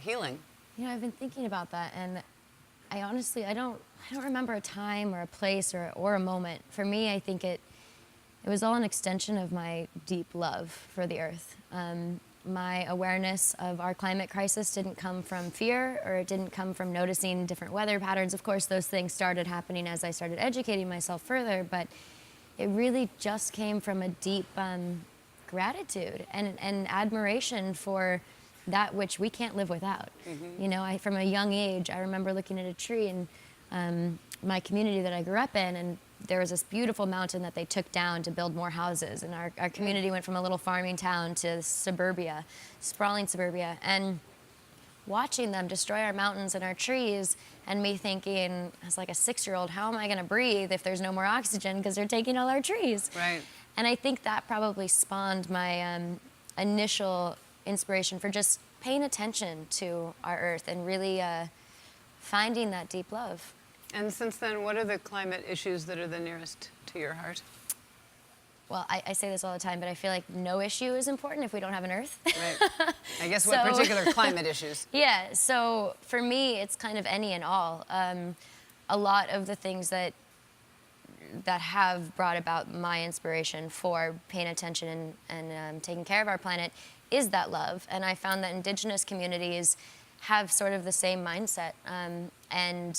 healing?
You know, I've been thinking about that, and I honestly, I don't remember a time or a place or a moment. For me, I think it was all an extension of my deep love for the earth. My awareness of our climate crisis didn't come from fear, or it didn't come from noticing different weather patterns. Of course, those things started happening as I started educating myself further, but it really just came from a deep gratitude and admiration for that which we can't live without. Mm-hmm. You know, from a young age, I remember looking at a tree in my community that I grew up in, and there was this beautiful mountain that they took down to build more houses. And our community went from a little farming town to suburbia, sprawling suburbia. And watching them destroy our mountains and our trees, and me thinking, as like a 6-year-old, how am I gonna breathe if there's no more oxygen because they're taking all our trees?
Right.
And I think that probably spawned my initial inspiration for just paying attention to our Earth and really finding that deep love.
And since then, what are the climate issues that are the nearest to your heart?
Well, I say this all the time, but I feel like no issue is important if we don't have an Earth.
Right. I guess what particular climate issues?
Yeah, so for me, it's kind of any and all. A lot of the things that have brought about my inspiration for paying attention and taking care of our planet is that love. And I found that Indigenous communities have sort of the same mindset. And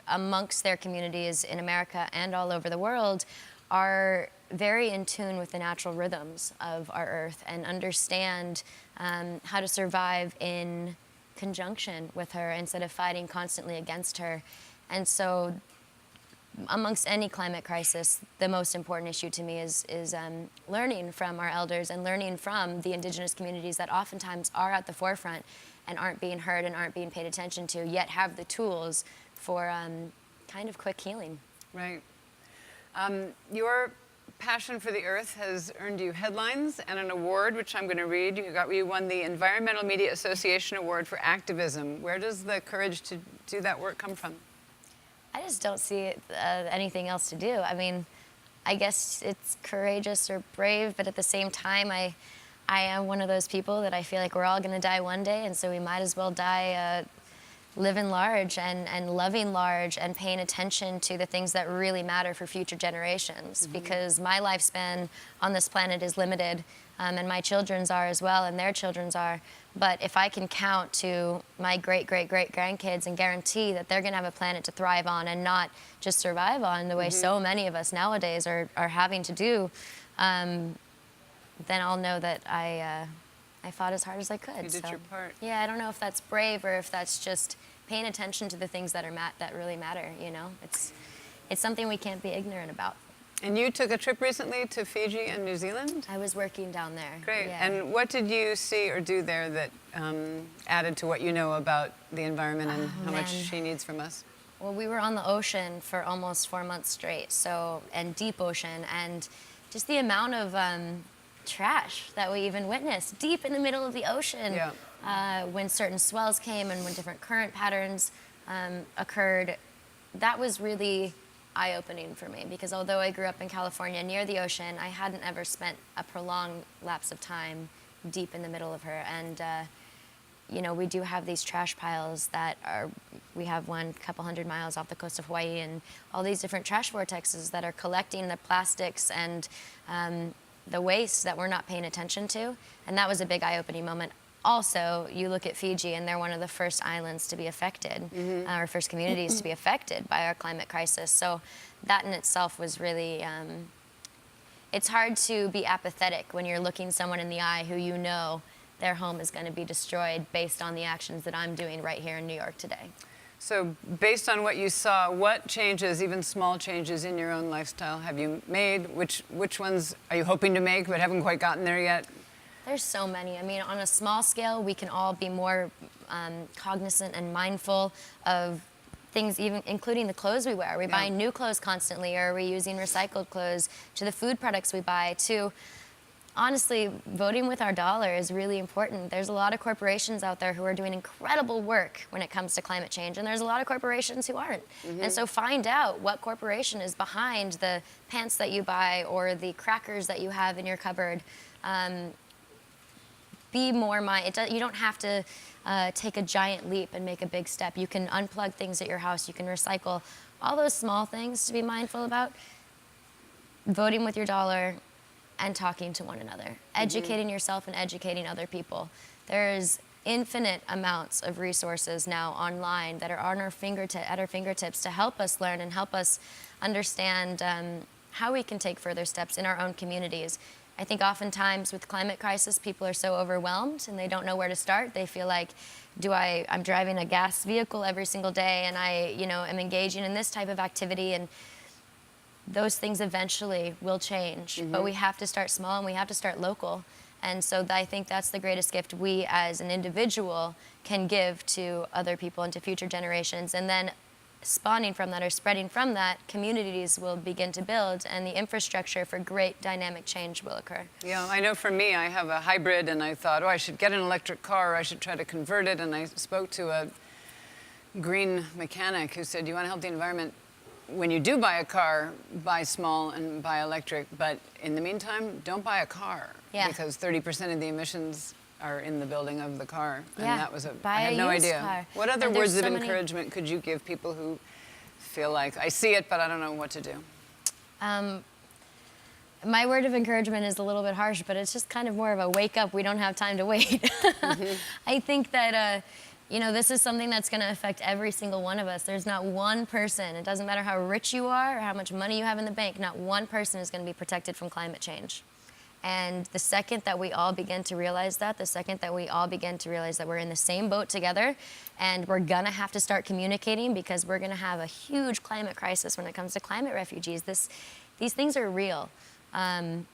amongst their communities in America and all over the world are very in tune with the natural rhythms of our Earth and understand how to survive in conjunction with her instead of fighting constantly against her. And so amongst any climate crisis, the most important issue to me is learning from our elders and learning from the Indigenous communities that oftentimes are at the forefront and aren't being heard and aren't being paid attention to, yet have the tools for kind of quick healing.
Right. Your passion for the Earth has earned you headlines and an award, which I'm going to read. You won the Environmental Media Association Award for Activism. Where does the courage to do that work come from?
I just don't see anything else to do. I mean, I guess it's courageous or brave, but at the same time, I am one of those people that I feel like we're all going to die one day, and so we might as well die living large and loving large and paying attention to the things that really matter for future generations. Because my lifespan on this planet is limited, and my children's are as well, and their children's are. But if I can count to my great-great-great-grandkids and guarantee that they're going to have a planet to thrive on and not just survive on the way so many of us nowadays are having to do, then I'll know that I fought as hard as I could.
You did your part.
Yeah, I don't know if that's brave or if that's just paying attention to the things that that really matter. You know, it's something we can't be ignorant about.
And you took a trip recently to Fiji and New Zealand?
I was working down there.
Great.
Yeah.
And what did you see or do there that added to what you know about the environment and how much she needs from us?
Well, we were on the ocean for almost 4 months straight, and deep ocean, and just the amount of trash that we even witnessed deep in the middle of the ocean when certain swells came and when different current patterns occurred. That was really eye-opening for me, because although I grew up in California near the ocean, I hadn't ever spent a prolonged lapse of time deep in the middle of her. And you know, we do have these trash piles we have one a couple 100 miles off the coast of Hawaii, and all these different trash vortexes that are collecting the plastics and the waste that we're not paying attention to. And that was a big eye-opening moment. Also, you look at Fiji, and they're one of the first islands to be affected, or first communities to be affected by our climate crisis. So that in itself was really, it's hard to be apathetic when you're looking someone in the eye who you know their home is going to be destroyed based on the actions that I'm doing right here in New York today.
So based on what you saw, what changes, even small changes in your own lifestyle, have you made? Which ones are you hoping to make but haven't quite gotten there yet?
There's so many. I mean, on a small scale, we can all be more cognizant and mindful of things, even including the clothes we wear. Are we buying new clothes constantly, or are we using recycled clothes? To the food products we buy, to honestly, voting with our dollar is really important. There's a lot of corporations out there who are doing incredible work when it comes to climate change, and there's a lot of corporations who aren't. And so find out what corporation is behind the pants that you buy or the crackers that you have in your cupboard. Be more mindful. You don't have to take a giant leap and make a big step. You can unplug things at your house. You can recycle. All those small things to be mindful about. Voting with your dollar and talking to one another. Educating yourself and educating other people. There's infinite amounts of resources now online that are at our fingertips to help us learn and help us understand how we can take further steps in our own communities. I think oftentimes with climate crisis, people are so overwhelmed and they don't know where to start. They feel like, I'm driving a gas vehicle every single day, and I, am engaging in this type of activity, and those things eventually will change. But we have to start small and we have to start local. And so I think that's the greatest gift we as an individual can give to other people and to future generations. And then spawning from that or spreading from that, communities will begin to build and the infrastructure for great dynamic change will occur.
Yeah, I know for me, I have a hybrid and I thought, oh, I should get an electric car, or I should try to convert it. And I spoke to a green mechanic who said, you want to help the environment? When you do buy a car, buy small and buy electric. But in the meantime, don't buy a car.
Yeah.
Because 30% of the emissions are in the building of the car. And
Yeah,
that was
buy
I had
a
no
used
idea.
car.
What other
And there's
words of
so many-
encouragement could you give people who feel like, I see it, but I don't know what to do?
My word of encouragement is a little bit harsh, but it's just kind of more of a wake up, we don't have time to wait. I think that, you know, this is something that's going to affect every single one of us. There's not one person, it doesn't matter how rich you are or how much money you have in the bank, not one person is going to be protected from climate change. And the second that we all begin to realize that, the second that we all begin to realize that we're in the same boat together and we're going to have to start communicating because we're going to have a huge climate crisis when it comes to climate refugees. These things are real. And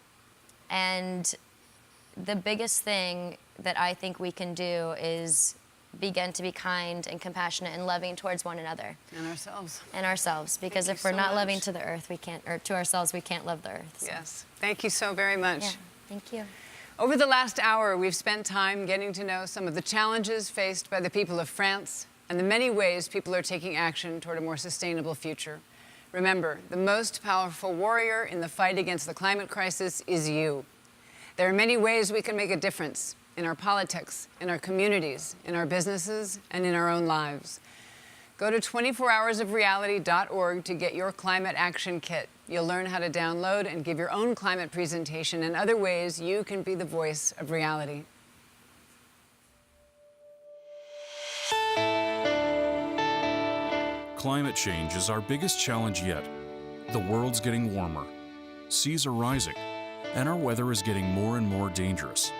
the biggest thing that I think we can do is begin to be kind and compassionate and loving towards one another.
And ourselves.
And ourselves, because
Thank
if
you
we're
so
not
much.
loving to the earth, we can't, or to ourselves, we can't love the earth. So.
Yes. Thank you so very much.
Yeah, thank you.
Over the last hour, we've spent time getting to know some of the challenges faced by the people of France and the many ways people are taking action toward a more sustainable future. Remember, the most powerful warrior in the fight against the climate crisis is you. There are many ways we can make a difference in our politics, in our communities, in our businesses, and in our own lives. Go to 24hoursofreality.org to get your climate action kit. You'll learn how to download and give your own climate presentation and other ways you can be the voice of reality.
Climate change is our biggest challenge yet. The world's getting warmer, seas are rising, and our weather is getting more and more dangerous.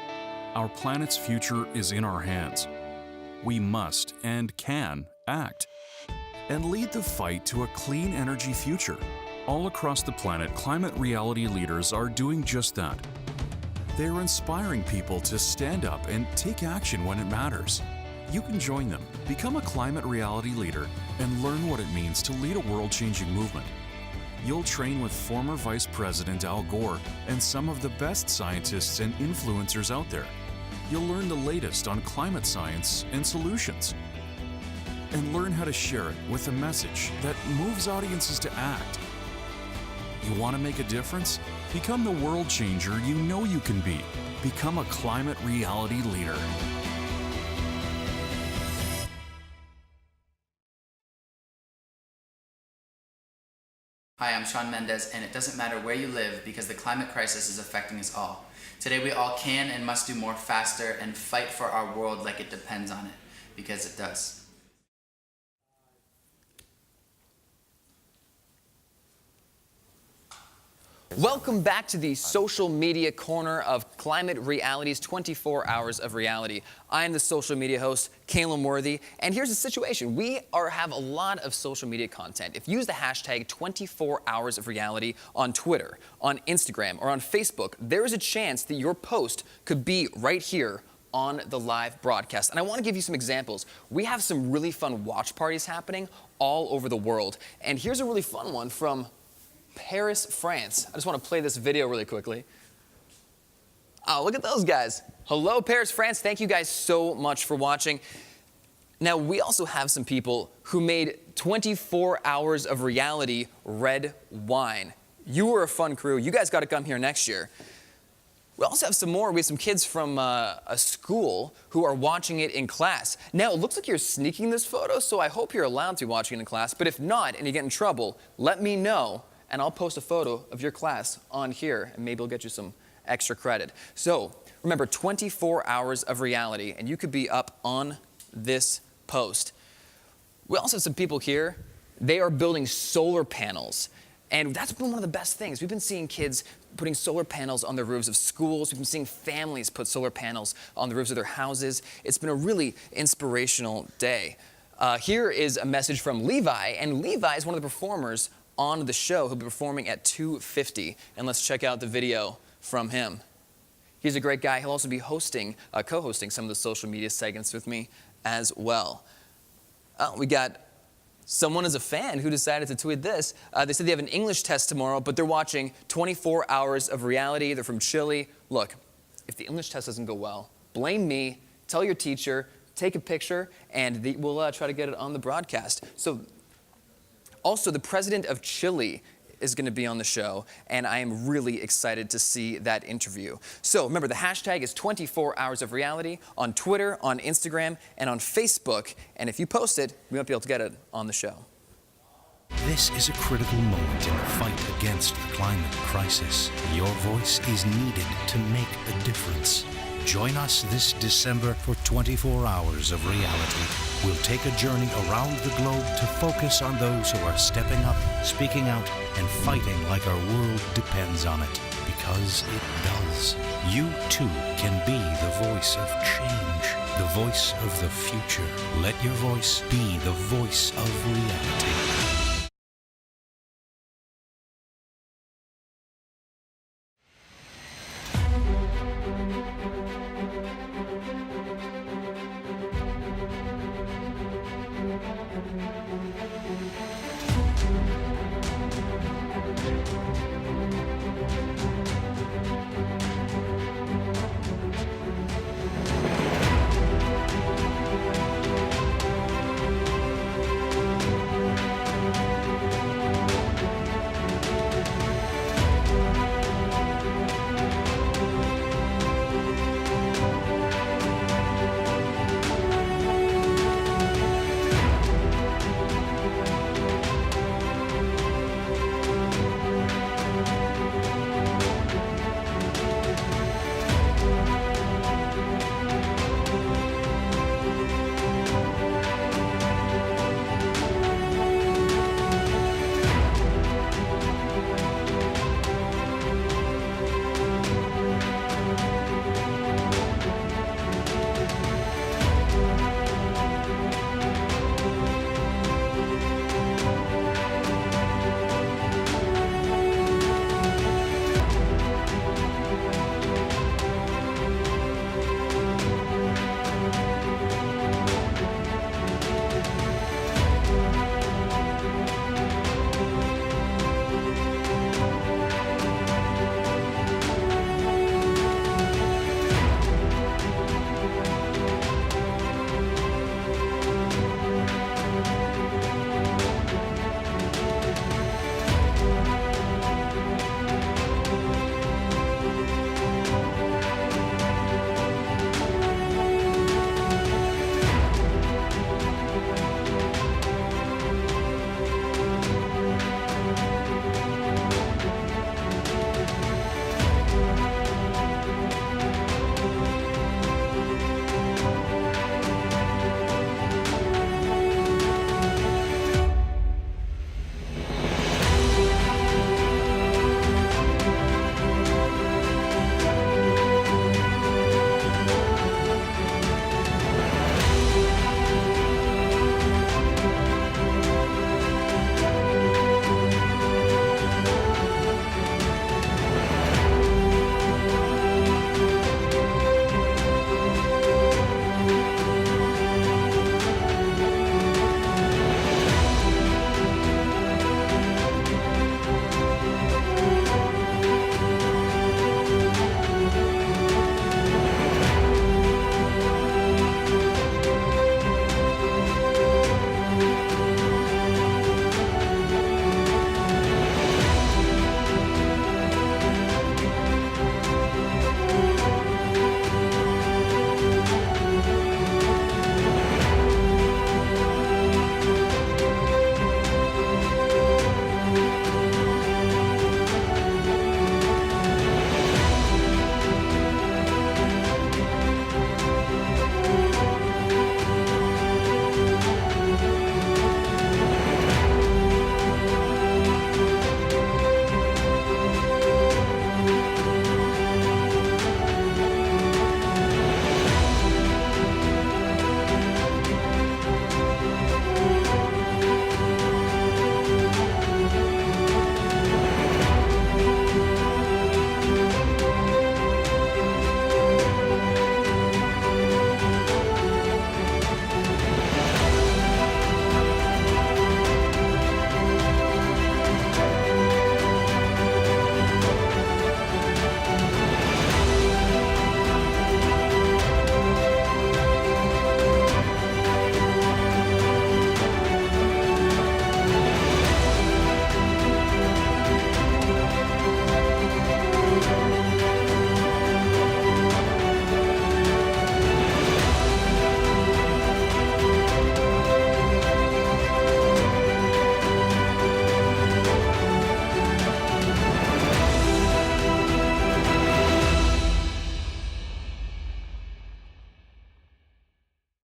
Our planet's future is in our hands. We must and can act and lead the fight to a clean energy future. All across the planet, climate reality leaders are doing just that. They're inspiring people to stand up and take action when it matters. You can join them, become a climate reality leader, and learn what it means to lead a world-changing movement. You'll train with former Vice President Al Gore and some of the best scientists and influencers out there. You'll learn the latest on climate science and solutions, and learn how to share it with a message that moves audiences to act. You want to make a difference? Become the world changer you know you can be. Become a climate reality leader.
Hi, I'm Sean Mendez, and it doesn't matter where you live because the climate crisis is affecting us all. Today we all can and must do more faster and fight for our world like it depends on it, because it does.
Welcome back to the social media corner of Climate Reality's 24 Hours of Reality. I am the social media host, Caleb Worthy, and here's the situation. We have a lot of social media content. If you use the hashtag 24 Hours of Reality on Twitter, on Instagram, or on Facebook, there is a chance that your post could be right here on the live broadcast. And I want to give you some examples. We have some really fun watch parties happening all over the world. And here's a really fun one from Paris, France. I just want to play this video really quickly. Oh, look at those guys. Hello, Paris, France. Thank you guys so much for watching. Now, we also have some people who made 24 Hours of Reality red wine. You were a fun crew. You guys got to come here next year. We also have some more. We have some kids from a school who are watching it in class. Now, it looks like you're sneaking this photo, so I hope you're allowed to be watching it in class. But if not, and you get in trouble, let me know, and I'll post a photo of your class on here, and maybe I'll get you some extra credit. So, remember, 24 Hours of Reality, and you could be up on this post. We also have some people here. They are building solar panels, and that's been one of the best things. We've been seeing kids putting solar panels on the roofs of schools. We've been seeing families put solar panels on the roofs of their houses. It's been a really inspirational day. Here is a message from Levi, and Levi is one of the performers on the show. He'll be performing at 2:50, and let's check out the video from him. He's a great guy. He'll also be co-hosting some of the social media segments with me as well. We got Someone is a fan who decided to tweet this. They said they have an English test tomorrow, but they're watching 24 Hours of Reality. They're from Chile. Look, if the English test doesn't go well, blame me, tell your teacher, take a picture, and we'll try to get it on the broadcast. So, also, the president of Chile is going to be on the show, and I am really excited to see that interview. So remember, the hashtag is 24 Hours of Reality on Twitter, on Instagram, and on Facebook. And if you post it, we might be able to get it on the show.
This is a critical moment in the fight against the climate crisis. Your voice is needed to make a difference. Join us this December for 24 Hours of Reality. We'll take a journey around the globe to focus on those who are stepping up, speaking out, and fighting like our world depends on it. Because it does. You too can be the voice of change, the voice of the future. Let your voice be the voice of reality.